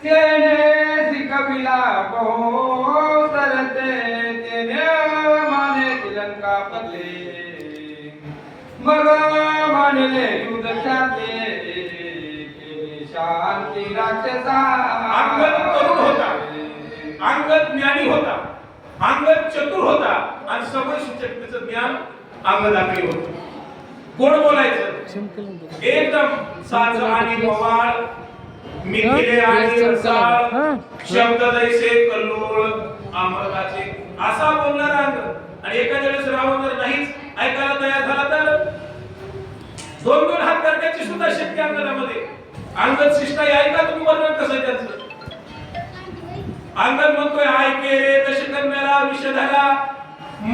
तेने सिकबिला को तरते तेने माने तिलंका पतले मग मानले युद्ध ख्याते शांती राक्षसा. अंगद तरुण होता, अंगद ज्ञानी होता, अंगद चतुर होता आणि समय सूचकतेचं ज्ञान अंगदाकडे होतं. कोण बोलायचं एकदम साज आणि पवार मिथिले आणि रसाळ शब्द दैसे कल्लोळ अमृताचे असा बोलणारा अंगद. आणि एखाद्या वेळेस रावण जर नाहीच ऐकायला तयार झाला तर दोन दोन हात करण्याची सुद्धा शक्ती अंगदामध्ये. अंगद शिष्टाई ऐका तुम्ही वर्णन कसं त्याचं. अंगद म्हणतोय ऐके रे दशकन्याला विषधरा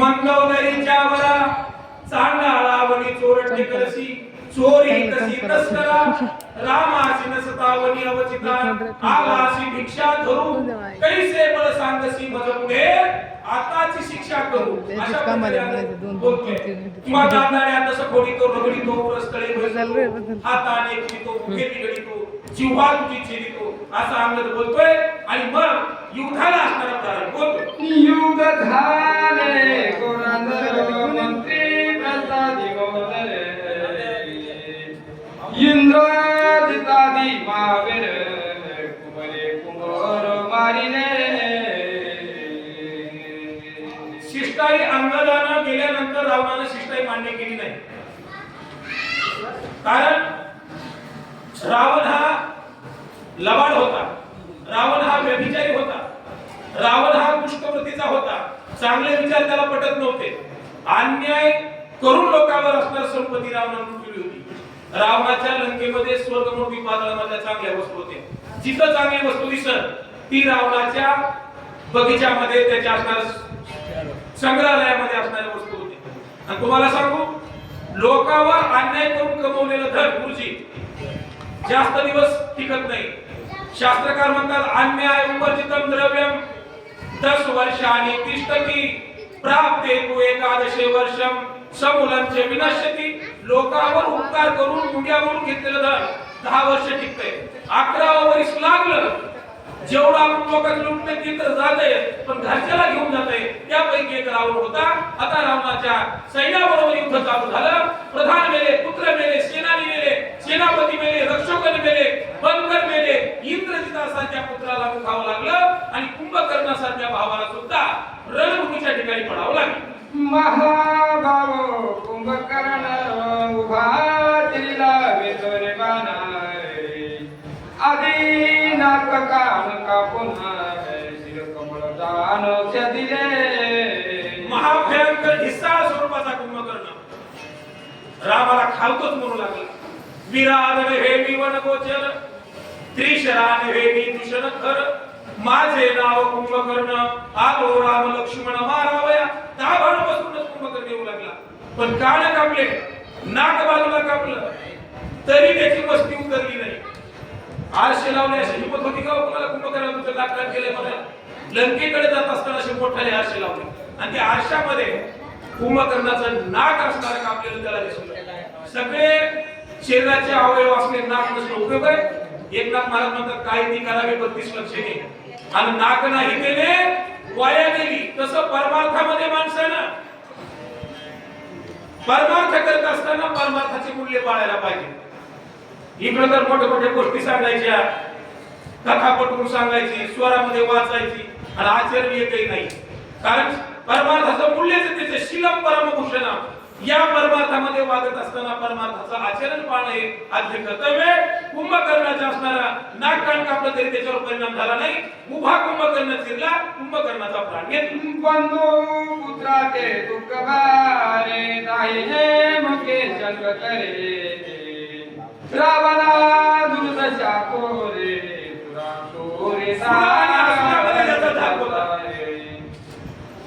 मंदवदरीच्या वरा चांडाळा वनी चोरटे करसी चोरी कशी तस्करा रामासी नसतावनी अवचिता आलासी भिक्षा धरू कैसे बळ सांगसी मज पुढे आताची शिक्षा करू. अशा प्रकारे किंवा दाताड्या तसं फोडी तो रगडी तो रस्तळे हाताने तो मुखे बिघडी तो जिव्हा तुझी चिरितो असा अंगद बोलतोय. आणि मग युद्धाला असणारा प्रारंभ होतो. युद्ध झाले कोणांदर मंत्री प्रसादी गोदरे इंद्रादितादी महावीर कुमरे कुंभर मारिले. शिष्टाई अंगदानं गेल्यानंतर रावणानं शिष्टाई मान्य केली नाही. कारण रावण हा लबाड होता, रावण हा व्यभिचारी होता, रावण हा दुष्टवृत्तीचा होता. चांगले विचार त्याला पटत नव्हते. अन्याय करून लोकांवर असणारी संपत्ती रावणानं लुटली होती. रावणाच्या लंकेमध्ये स्वर्गमोठी पाताळामधल्या चांगल्या वस्तू होत्या. जिथं चांगली वस्तू दिसत ती रावणाच्या बगीच्यामध्ये त्याच्या असणाऱ्या संग्रहालयामध्ये असणाऱ्या वस्तू होती. आणि तुम्हाला सांगू लोकांवर अन्याय करून कमवलेलं धन गुरुजी जास्त दिवस टिकत नाही. शास्त्रकार म्हणतात अन्याय उपर्जितम द्रव्यम 10 वर्षांनी तिष्ठती प्राप्ते तु एकादशे वर्षम समूलंच विनश्यती. लोकांवर उपकार करून मुंग्या म्हणून घेतलेलं धन 10 वर्ष टिकतंय. 11वं वर्ष लागलं जेवढं आपण लोकांना लुटणे ते तर जातंय पण घरच्याला घेऊन जातंय. त्यापैकी एक रावण होता. आता रावणाच्या सैन्याबरोबर युद्ध चालू झालं. प्रधान मेले, पुत्र मेले, सेनानी मेले, सेनापती मेले, रक्षकगण मेले, बनकर मेले. इंद्रजितासारख्या पुत्राला मुखावं लागलं आणि कुंभकर्णासारख्या भावाला सुद्धा रणभूमीच्या ठिकाणी पडावं लागलं. महाभाव कुंभकर्ण उभा तिला वेदोरे बाणारे आधी नाक कान कापून शिर कमळ दान दिले. महाभयंकर ढिसाळ स्वरूपाचा कुंभकर्ण रामाला खावतोच म्हणू लागला. विराट हे मी वन गोचर त्रिशरान हे मी दूषण खर माझे नाव कुंभकर्ण आलो राम लक्ष्मण मारावया. दाभाण बसूनच कुंभकर्ण येऊ लागला. पण कान कापले, नाक बाजूला कापलं तरी त्याची मस्ती उतरली नाही. आरशे लावले अशी हिंमत होती का कोणाला कुंभकर्ण तुझं नाक केले बघा. लंकेकडे जात असताना असे मोठाले आरशे लावले आणि त्या आरशामध्ये कुंभकर्णाचं नाक असणारं कापलेलं त्याला दिसलं. सगळे शरीराचे अवयव असले नाक नसणं उपयोग आहे. एकनाथ महाराज म्हणतात काय ती करावे 32 लक्षणे आणि नाक नाही केले वाया गेली. तसं परमार्थामध्ये माणसानं परमार्थ करत असताना परमार्थाचे मूल्य पाळायला पाहिजे. इकडे तर मोठ्या मोठ्या गोष्टी सांगायच्या, कथा पटवून सांगायची, स्वरामध्ये वाचायची आणि आचरण एकही नाही. कारण परमार्थाचं मूल्यच त्याचे शीलम परमभूषण. या परमार्थामध्ये वागत असताना परमार्थाचं आचरण पाळणे हे आद्य कर्तव्य. कुंभकर्णाचा असणारा नाक कान कापलं तरी त्याच्यावर परिणाम झाला नाही. उभा कुंभकर्ण चिरला, कुंभकर्णाचा प्राण घेतला. बंधू पुत्राचे दुःख भारे नाही हे मुके जन्म करे रावणा दुर्दशा कोरे तुरा कोरे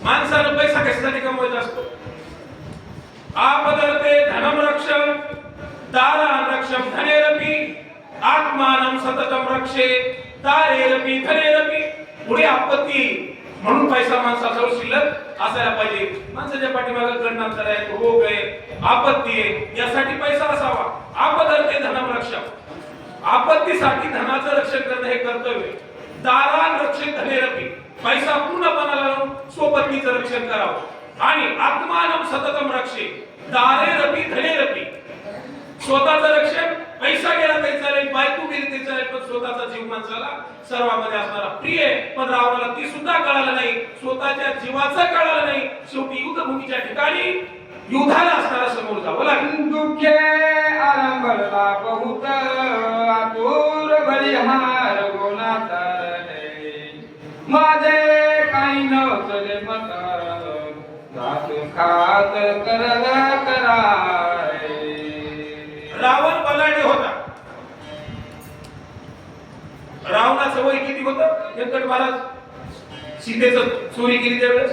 माणसानं पैसा कशासाठी कमवायचा असतो. आपदरते धनम रक्षम दारान रक्षम धनेरपी आत्मानं सततम रक्षे दारेरपी धनेरपी. पुढे आपत्ती म्हणून पैसा माणसाजवळ शिल्लक असायला पाहिजे. माणसाच्या पाठीमागे गंडांतर आहे, रोग आहे, आपत्ती आहे, यासाठी पैसा असावा. आपदरते धनम रक्षम आपत्तीसाठी धनाचं रक्षण करणं हे कर्तव्य. दारान रक्षण धनेरपी, पैसा पूर्णपणाला लावून स्वपत्नीचं रक्षण करावं. आणि आत्मानं सततम रक्षे, दारेरपी धनेरपी, स्वतःचं रक्षण, पैसा गेला तरी चालेल, बायको गेली तरी चालेल, पण स्वतःचा जीव माणसाला सर्वांमध्ये असणारा प्रिय आहे. पण रावणाला ती सुद्धा कळालं नाही, स्वतःच्या जीवाचं कळालं नाही. शेवटी युद्धभूमीच्या ठिकाणी युद्धाला असणारा समोर जावं लागलं. दुःखे आरंभला बहुत आतुर बलिहार गुणाचा माझे काही नवचले मत धातू खात करल कराय. रावण बलाढ्य होता. रावणाचं वय किती होतं? व्यंकट महाराज सीतेचं चोरी केली त्यावेळेस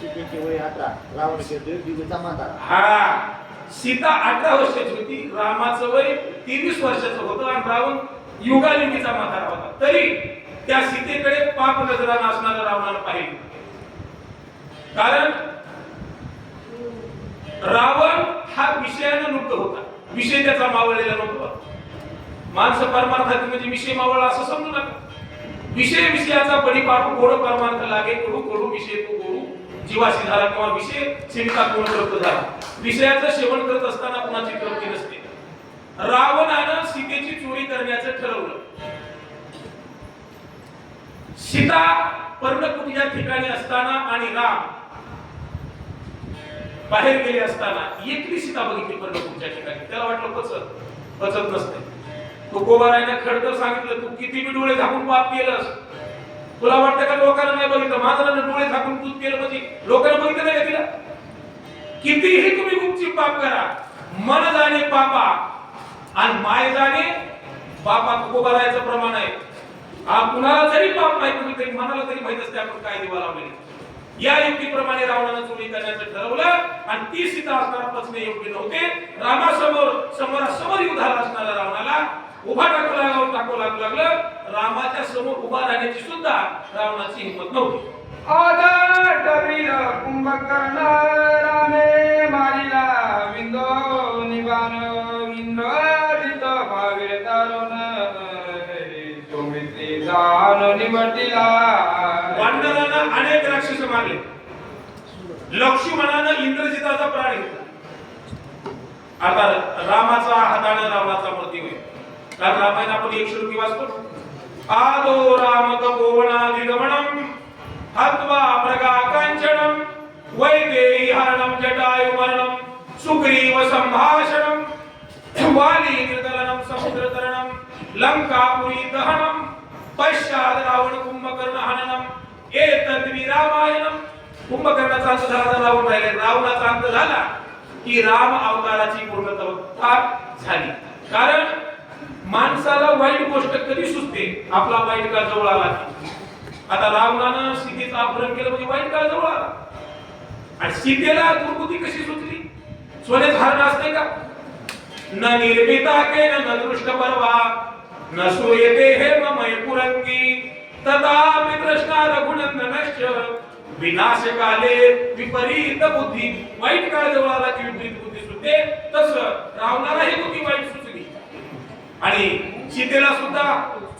सीतेचे वय 18, रावणाचे दिव्यचा म्हातारा. हा, सीता 18 वर्षाची होती, रामाचं वय 23 वर्षाचं होतं आणि रावण युगायुगीचा म्हातारा होता. तरी त्या सीतेकडे पाप नजरानं असणारा रावणानं पाहिलं. कारण रावण हा विषयानं मुक्त होता, विषय त्याचा मावळलेला नव्हता. माणसं परमार्थाची म्हणजे विषय मावळला असं समजू नका. विषय विषयाचा बडी पाडू, गोड परमार्थ लागे कडू, कडू विषय तो गोडू जीवाशी झाला, किंवा विषय सेविका कोण तृप्त झाला. विषयाचं सेवन करत असताना कुणाची तृप्ती नसते. रावणानं सीतेची चोरी करण्याचं ठरवलं. सीता पर्णकुटीच्या ठिकाणी असताना आणि राम बाहेर गेले असताना एकली सीता बघितली पर्णकुटीच्या ठिकाणी. त्याला वाटलं पचत नसते. तुकोबारायनं खडतर सांगितलं, तू किती बी डोळे झाकून पाप केलंस, तुला वाटतं का लोकांना नाही बघितलं? माझं डोळे झाकून तू केलं म्हणजे लोकांना बघितलं नाही का तिला? कितीही तुम्ही गुपचूप पाप करा, मन जाणे पापा आणि माय जाणे पापा. तुकोबारायचं प्रमाण आहे. कुणाला जरी पाप माहित नसलं तरी मनाला तरी माहित असते आपण काय दिवा लावलेले. या युक्तीप्रमाणे रावणानं चोरी करण्याचं ठरवलं आणि ती सीता असणारा पचणे योग्य नव्हते. समोरासमोर युद्धाला असणाऱ्या रावणाला उभा टाकू लागलं. रामाच्या समोर उभा राहण्याची सुद्धा रावणाची हिंमत नव्हती. आदटवीर कुंभकर्ण रामे मारिला विंदो निबाण विंदोदित भावीर तरुण सुमित्री जाण निवडला. वानरानं अनेक राक्षस मारले. लक्ष्मणानं इंद्रजिताचा प्राण घेतला. आता रामाचा हाताने रावणाचा मृत्यू होईल. कारण रामायण आपण एक श्लोकी वाचतो. आदो राम तपोवनाधिगमनम हत्वा प्रगा कांचनम वैदेहीहरणम जटायुमरणम सुग्रीव संभाषणम वाली निर्दलनम समुद्रतरणम लंकापुरी दहनम पश्चात रावण कुंभकर्ण हननम एतद्वि रामायणम. कुंभकर्णाचा अंत झाला, रावण राहिले. रावणाचा अंत झाला की राम अवताराची पूर्णत्वा झाली. कारण माणसाला वाईट गोष्ट कधी सुचते? आपला वाईट काळ जवळ आला. आता रावणानं सीतेचं अपहरण केलं म्हणजे वाईट काळ जवळ आला. आणि सीतेला दुर्बुद्धी कशी सुचली? सोन्याचं हार असते का? न निर्मिता के न दृष्ट परवा न सूयते हे ममय पुरंगी तथापि प्रश्न रघुनंदनश्च विनाश काले विपरीत बुद्धी. वाईट काळ जवळ आला की विपरीत बुद्धी सुचते. तसं रावणाला ही बुद्धी वाईट सुचली आणि सीतेला सुद्धा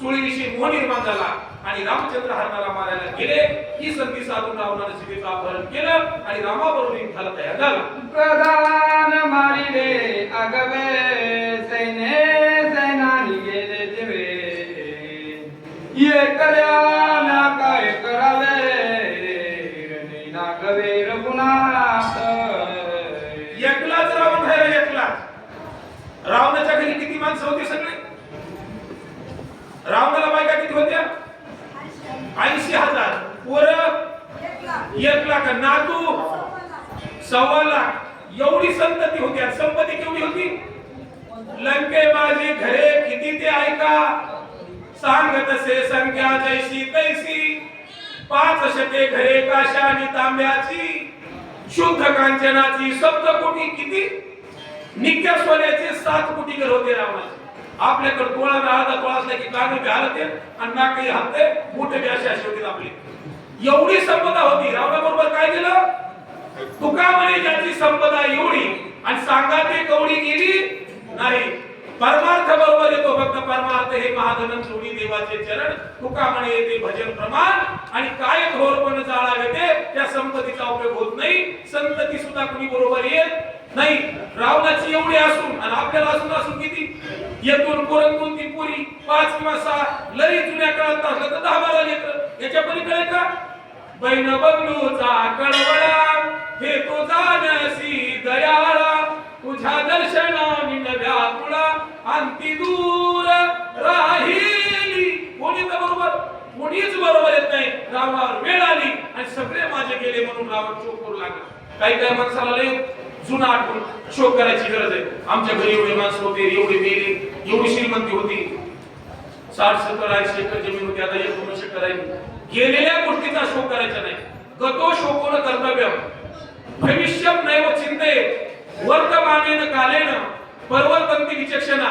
चोळीविषयी मोह निर्माण झाला आणि रामचंद्र हरणाला मारायला गेले. ही संधी साधून रावणाने सीतेचं अपहरण केलं आणि रामाबरोबर युद्धाला तयार झाला. प्रधान मारिले आगवे सैनानी गेले देवे ये कर्या ना काय करावे ना गवे रघुनाथ. एकलाच रावण राहिला. एकलाच. रावणाच्या घरी किती माणसं होती? सगळे. रावणाला बायका किती होत्या? 80,000. पोरं 1,00,000. नातू 1,25,000. एवढी संतती होती. आणि संपत्ती केवढी होती? लंके माझी घरे किती ते ऐका सांगत से संख्या जैसी तैसी 500 घरे काशा आणि तांब्याची शुद्ध कांचनाची 7 कोटी. किती? नित्य सोन्याचे 7 कोटी घर होते रावणाचे. आपल्याकडे तोळा अर्धा तोळा असला की कान बी हलते आणि नाकही हलते, मोठे बी असे होते आपले. एवढी संपदा होती. रावणाबरोबर काय केलं? तुका म्हणे ज्याची संपदा एवढी आणि सांगा ते कवडी गेली नाही. परमार्थ बरोबर येतो फक्त परमार्थ हे महाधनन जोडी देवाचे चरण तुका म्हणे येते भजन प्रमाण आणि काय थोरपण जाळा येते त्या संपत्तीचा उपयोग होत नाही संतती सुद्धा कुणी बरोबर येत नाही रावणाची एवढी असून आणि आपल्याला असून किती येतून पोरंतून ती पुरी 5 किंवा 6 लई जुन्या काळात असलं तर 10-12 लेकर याच्या पलीकडे का बैन बंधूचा कळवळा हे तो जाणसी दयाळा तुझ्या दर्शनाने व्याकुळा अंती दूर राहिली कोणी तर बरोबर कोणीच बरोबर येत नाही रावणावर वेळ आली आणि सगळे माझे गेले म्हणून रावण शोक करू लागला काही माणसाला लय जुना आठवून शोक करायची गरज आहे आमच्या घरी एवढे माणसं होते एवढे मेले एवढी श्रीमंती होती 60-70-80 एकर जमीन होती आता 1-2 एकर आहे गेलेल्या गोष्टीचा शोक करायचा नाही गतो शोकोन कर्तव्य भविष्यम नैव चिंतेत वर्तमानेन कालेन परवर्तन्ति विचक्षणा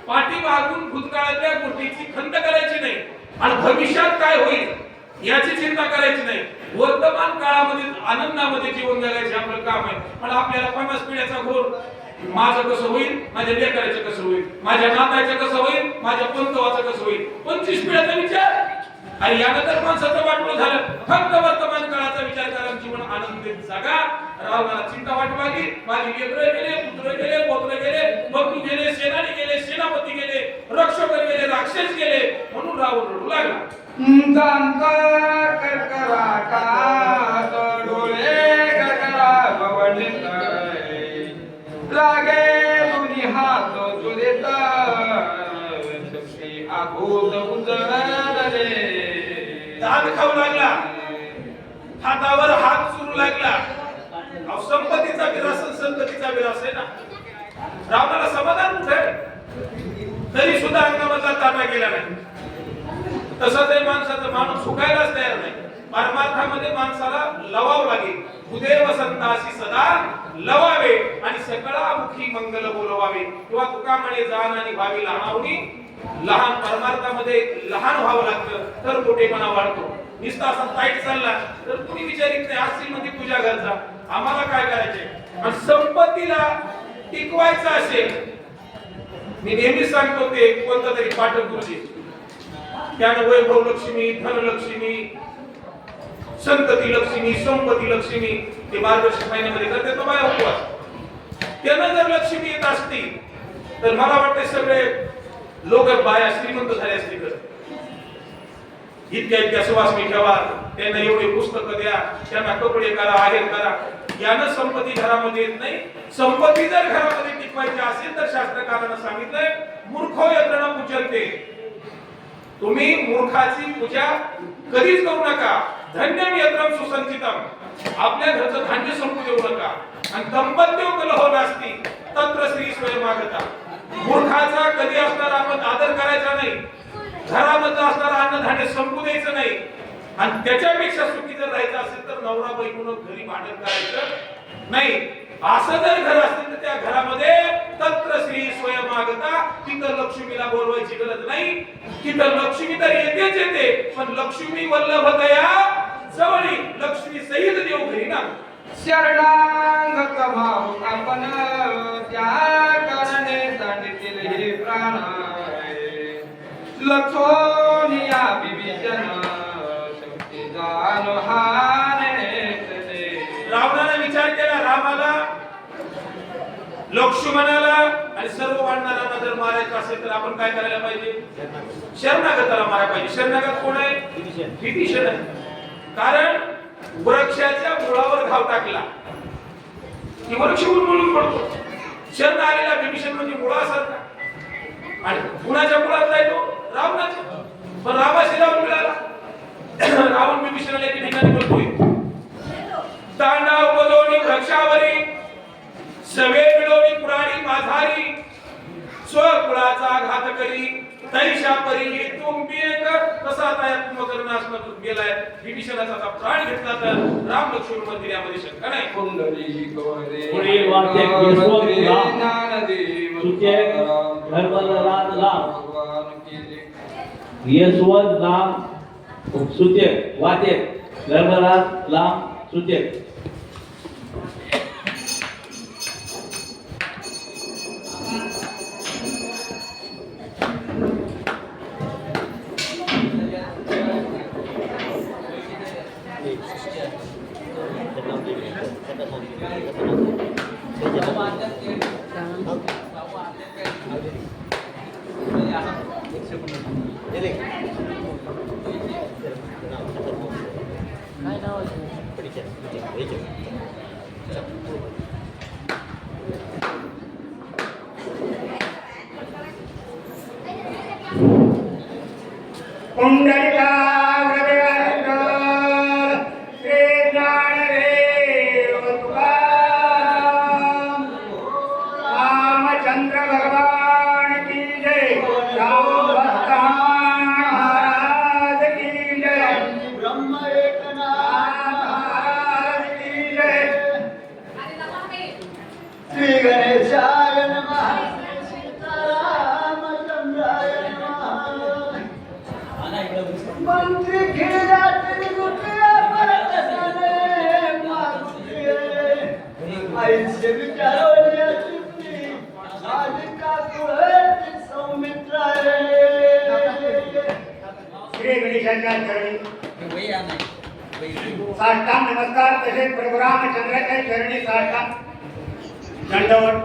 पाठीमागून भूतकाळातल्या गोष्टीची खंत करायची नाही आणि भविष्यात काय होईल याची चिंता करायची नाही वर्तमान काळामध्ये आनंदामध्ये जीवन जगायचे आपलं काम आहे पण आपल्याला 50 पिढ्याचा घोर माझं कसं होईल माझ्या लेकराचं कसं होईल माझ्या नाताचं कसं होईल माझ्या पंतवाचं कसं होईल 25 पिढ्याचा विचार आणि यानं तर माणसाचं वाटलं झालं फक्त वर्तमान काळाचा विचार करा जीवन आनंदित जगा रावणाला चिंता वाटू लागली माझी लेकरं गेले पुत्र गेले पौत्र गेले बंधू गेले सेनानी गेले सेनापती गेले रक्षक गेले राक्षस गेले म्हणून रावण रडू लागला डोळे गगरा बवंडित लागे दुनी हात जुरेत शक्ती आभूत उजळले दात खाऊ लागला हातावर हात सुरू लागला संपत्तीचा विलास संततीचा विलास आहे ना रावणाला समाधान कुठे तरी सुद्धा अंगामधला ताटा गेला नाही तसंच आहे माणसाचं माणूस सुखायलाच तयार नाही परमार्थामध्ये माणसाला लवावं लागेल उदेव संतासी सदा लवावे आणि सकळामुखी मंगल बोलवावे किंवा तुका म्हणे जाण आणि भावी लहानावणी लहान परमार्थामध्ये लहान व्हावं लागतं तर मोठेपणा वाढतो नुसता असा ताईट चालला तर कुणी विचारित नाही आज श्रीमंती तुझ्या घरचा आम्हाला काय करायचे आणि संपत्तीला टिकवायचं असेल मी नेहमी सांगतो ते कोणता तरी पाठक गुरुजी त्यानं वैभव लक्ष्मी धनलक्ष्मी संतती लक्ष्मी संपत्ती लक्ष्मी ते मार्गदर्शक महिन्यामध्ये करते तो बाया उपवास त्यानं जर लक्ष्मी येत असती तर मला वाटते सगळे लोक बाया श्रीमंत झाले असते इतक्या सुवासनी ठेवा त्यांना एवढे पुस्तकं द्या त्यांना कपडे करा आहेर करा यानं संपत्ती घरामध्ये येत नाही संपत्ती जर घरामध्ये टिकवायची असेल तर शास्त्रकारांना सांगितलंय मूर्खो यत्न पूजनते तुम्ही मूर्खाची पूजा कधीच करू नका धन्यम यत्रम सुसंचितम आपल्या घरचं धान्य संपू देऊ नका आणि दंपत्यो कलहो नास्ति तत्र श्री स्वयमागता मूर्खाचा कधी असणार आपण आदर करायचा नाही घरामध्ये असणारा अन्नधान्य संपू द्यायचं नाही आणि त्याच्यापेक्षा सुखी जर राहायचं असेल तर नवरा बायकोनं घरी भांडण करायचं नाही असं जर घर असेल तर त्या घरामध्ये तत्र श्री स्वयमागता तिथं लक्ष्मीला बोलवायची गरज नाही तिथं लक्ष्मी तर येतेच येते पण लक्ष्मी वल्लभतया जवळी लक्ष्मी सहित देव घरी ना शरणांग कमावू आपण त्या कारणे सांडितील हे प्राण लक्षोनिया विभीषण शक्ती जाणो हाने रावणाने विचार केला रामाला लक्ष्मणाला आणि सर्व वानरांना जर मारायचं असेल तर आपण काय करायला पाहिजे शरणागताला मारायला पाहिजे शरणागत कोण आहे विभीषण आहे कारण वृक्षाच्या मुळावर घाव टाकला की वृक्ष उन्मळून पडतो शरण आलेला विभीषण म्हणजे मुळासारखा आणि कुणाच्या मुळात जायतो रावणाच्या पण रामाशी रावण मिळाला रावण विभीषणाला एके ठिकाणी बोलतोय तांडव बलोनी वृक्षावरी सवे मिळवणी पुराणी माझारी स्वकुळाचा घात करी तैशा परी तुम्ही एक कसा आता आत्मकरणास गेलाय विभीषणाचा प्राण घेतला तर राम लक्ष्मण मंदिरामध्ये शंका नाही कुंडली पुढील वाक्य यशवंत राम सुचे धर्मराज राम यशवंत राम सुचे वाचे धर्मराज राम सुचे काय नाव आहे पुंडलिका हृदयार्क श्री ज्ञानदेव तुकाराम रामचंद्र भगवान की जय राम भक्त महाराज की जय ब्रह्म एकनाथ महाराज की जय श्री गणेशाय नमः सीतारामचंद्राय नमः मंत्री खेळातील गुटिया परतसाने मागुटिये आयुष्य विचारवल्या चित्ती साधिका कुळती सौमित्राय श्री गणेशाच्या चरणी साष्टांग नमस्कार तसेच प्रभू रामचंद्राच्या चरणी साष्टांग दंडवत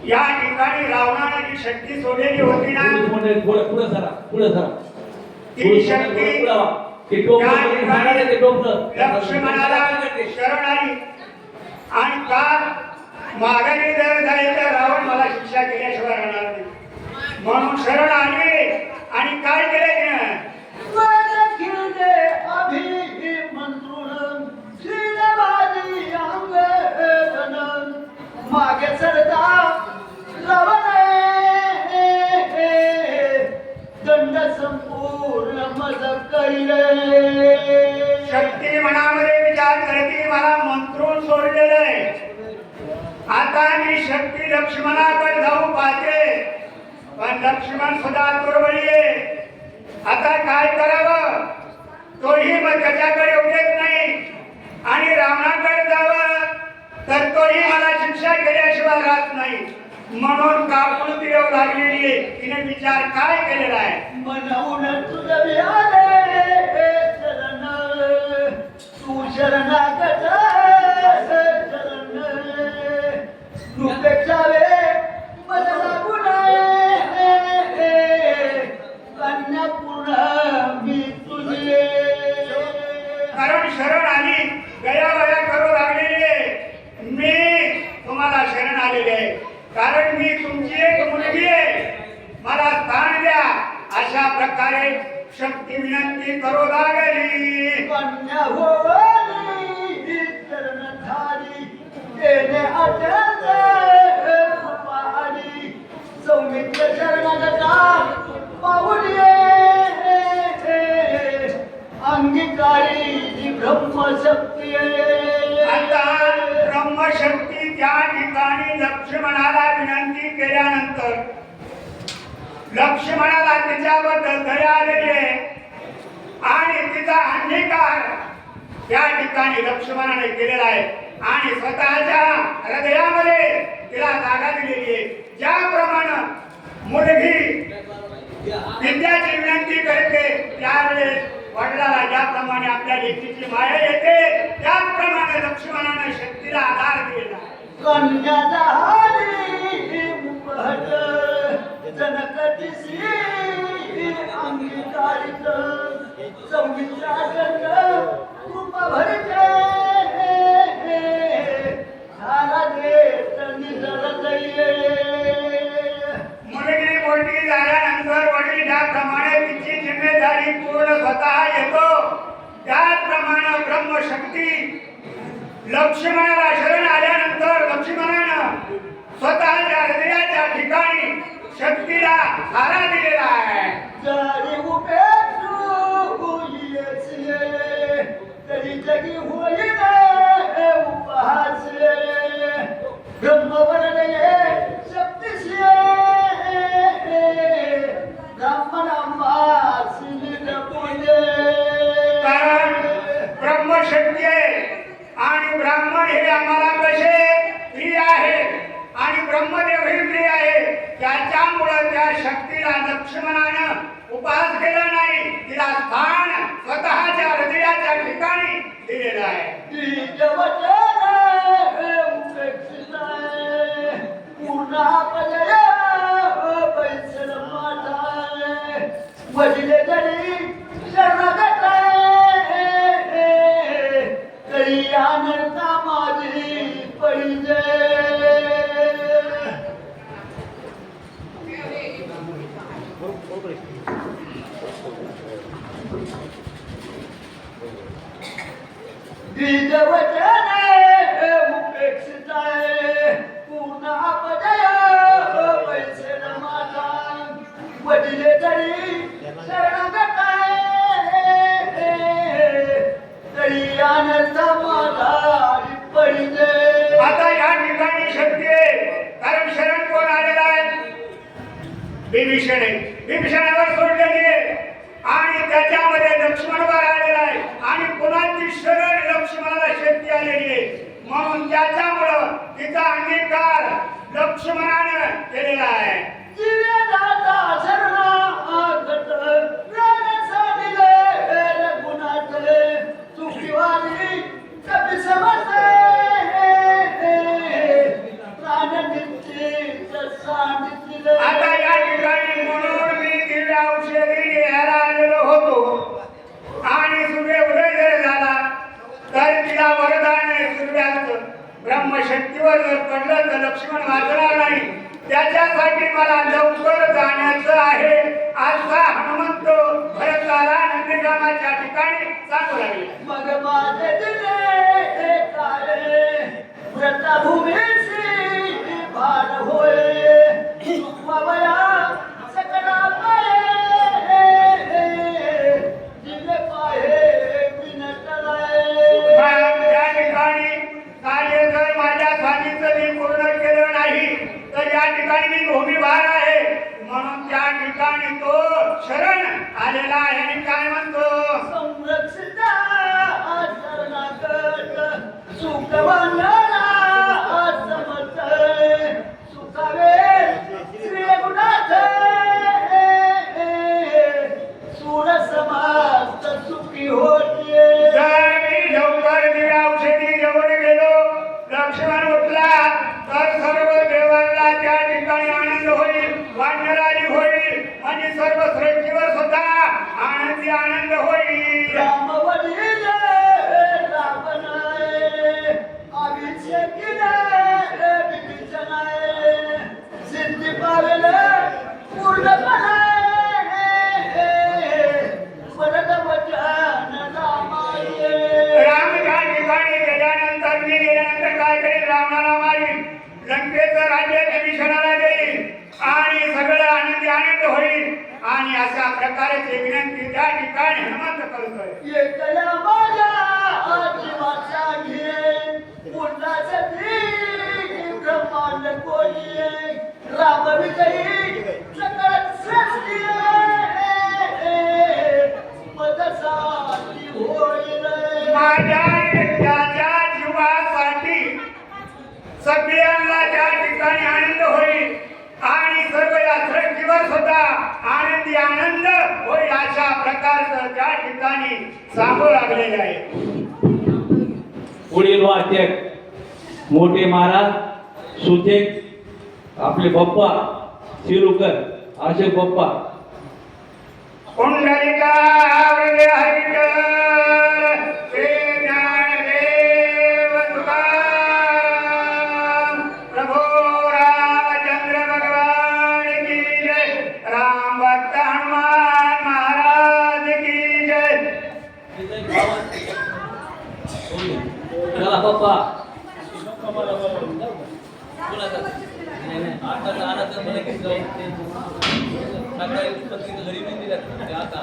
या ठिकाणी रावणाने जी शक्ती सोडलेली होती ना पुढे सरा ती शक्ती लक्ष्मणाला शरण आली आणि का माघारी जर झाली तर रावण मला शिक्षा केल्याशिवाय राहणार नाही म्हणून शरण आली आणि काय केले तिने मागे सरता दंड संपूर्ण मदत करीले शक्ती मनामध्ये विचार करते मला मंत्रून सोडलेलं आहे आता मी शक्ती लक्ष्मणाकडे जाऊ पाहते पण लक्ष्मण सुद्धा दुर्बळी आहे आता काय करावं तोही मग त्याच्याकडे उदेत नाही आणि रावणाकडे जावं तर तोही मला शिक्षा केल्याशिवाय राहत नाही म्हणून काकुळती येऊ लागलेली आहे तिने विचार काय केलेला आहे मनवून तुझं विहारे चरण तू शरणागत चरण रुपेक्षावे मला लागून कन्या पूर्ण मी तुझे कारण शरण आली गयावया करू लागलेली आहे मी तुम्हाला शरण आलेले आहे कारण मी तुमची एक मुलगी आहे मला स्थान द्या अशा प्रकारे शक्ती विनंती करू लागली कन्या होली चरण धारी येणे अटल कृपाली सौमित्र शरणागता पाहुलिये अंगीकारी ब्रह्मशक्ती आता ब्रह्मशक्ती त्या ठिकाणी लक्ष्मणाला विनंती केल्यानंतर लक्ष्मणाला तिच्याबद्दल दया आलेली आहे आणि तिचा अंगीकार त्या ठिकाणी लक्ष्मणाने केलेला आहे आणि स्वतःच्या हृदयामध्ये तिला जागा दिलेली आहे ज्याप्रमाणे मुलगी विद्याची विनंती करते त्यावेळेस वडिलाला ज्याप्रमाणे आपल्या लेकीची माया येते त्याचप्रमाणे लक्ष्मणाने शक्तीला आधार दिलेला आहे कन्या झाली मुपहट जनक दिसी अंगीकारित सौमित्रागत कृपा भरते झाला देत निजर दैये मुलगी मोठी झाल्यानंतर वडील ज्याप्रमाणे तिची जिम्मेदारी पूर्ण स्वतः येतो त्याचप्रमाणे ब्रह्मशक्ती लक्ष्मणाला शरण आल्यानंतर लक्ष्मणानं स्वतःच्या हृदयाच्या ठिकाणी शक्तीला हारा दिलेला आहे जरी उपेक्षू येसिये तरी जगी होईल उपहासिये ब्रह्मवर्णये शक्तिसिये ब्राह्मणांबासिनी जपुये कारण ब्रह्मशक्ती आहे आणि ब्राह्मण हे आम्हाला कसे प्रिय आहे आणि ब्रह्मदेव हे प्रिय आहे त्याच्यामुळे त्या शक्तीला लक्ष्मणानं वडिले तरी शरणागत तरी अनर्था माझी पडिले द्विजवचने उपेक्षिताय पूर्ण अपजय पैसे न माझा वडिले तरी शरणागत तरी अनर्थ माझा पडिले. आता या ठिकाणी शक्ती आहे कारण शरण कोण आलेला आहे विभीषण आहे. विभीषणावर सोडलेली आहे आणि त्याच्यामध्ये लक्ष्मण वर आलेला आहे आणि कुणाची शरण लक्ष्मणाला शक्ती आलेली आहे म्हणून त्याच्यामुळं तिचा अंगीकार लक्ष्मणानं केलेला आहे. जीवेदाता शरणागत प्राण दिले रघुनाथले सुखीवाली कपी समसे प्राण निश्चित सांगितले. आता या ठिकाणी म्हणून मी दिव्या औषधी घ्यायला आलेलो होतो आणि सूर्य उदय जर झाला तर तिला वरदान आहे सूर्याचं ब्रह्मशक्तीवर जर पडलं तर लक्ष्मण वाचणार नाही. त्याच्यासाठी मला लवकर जाण्याचं आहे. असा हनुमंत भरताला नंदीग्रामाच्या ठिकाणी सांगू लागले. मग माझे दिले काय व्रतभूमीशी भान होय सुखमया सकला पाये दिले पाये विनतलाय. त्या ठिकाणी कार्य जर माझ्या स्वामीचं मी पूर्ण केलं नाही तर या ठिकाणी मी भूमिभार आहे म्हणून त्या ठिकाणी तो शरण आलेला आहे. आणि काय म्हणतो संरक्षिता शरणागत सुखवंदना समर्थ सुखावे श्री गुणाथ सूर समाज सुखी होते. जर मी लवकर दिव्या औषधी जवळ गेलो लक्ष्मण उठला तर सर्व देवांना त्या ठिकाणी आनंद होईल वानराजी होईल आणि सर्व सृष्टीवर सुद्धा आनंदी आनंद होईल. राम वडिले रावणाय अभिषेकिले विभीषणाय सिद्धी पावले पूर्णपणे वरद वचन रामाय. राम त्या ठिकाणी गेल्यानंतर मी गेल्यानंतर काय करेल रावणाला मारील लंकेचं राज्य विभीषणाला देईल आणि सगळं आनंदी आनंद होईल आणि अशा प्रकारची विनंती त्या ठिकाणी हनुमंत करतोय. एकल्या माझ्या जीवाचा घे पुन्हासाठी ब्रह्मांड कोणी राम विजयी सकळ सृष्टी मदसाठी होईल. माझ्या त्याच्या जीवासाठी सगळ्यांना त्या ठिकाणी आनंद होईल आणि सर्व या सृष्टीवर सुद्धा आनंदी आनंद होईल अशा प्रकारचं त्या ठिकाणी सांगू लागलेले आहे. पुढील वाचक मोठे महाराज सुचेक आपले बप्पा शिरूकर असे बप्पा. पुंडलिका हृदय हरिकर श्री ज्ञानदेव तुकाराम प्रभु रामचंद्र भगवान की जय. राम भक्त हनुमान महाराज की जय. चला पप्पा सकाळी पत्रिका घरी नाही दिल्या ते आता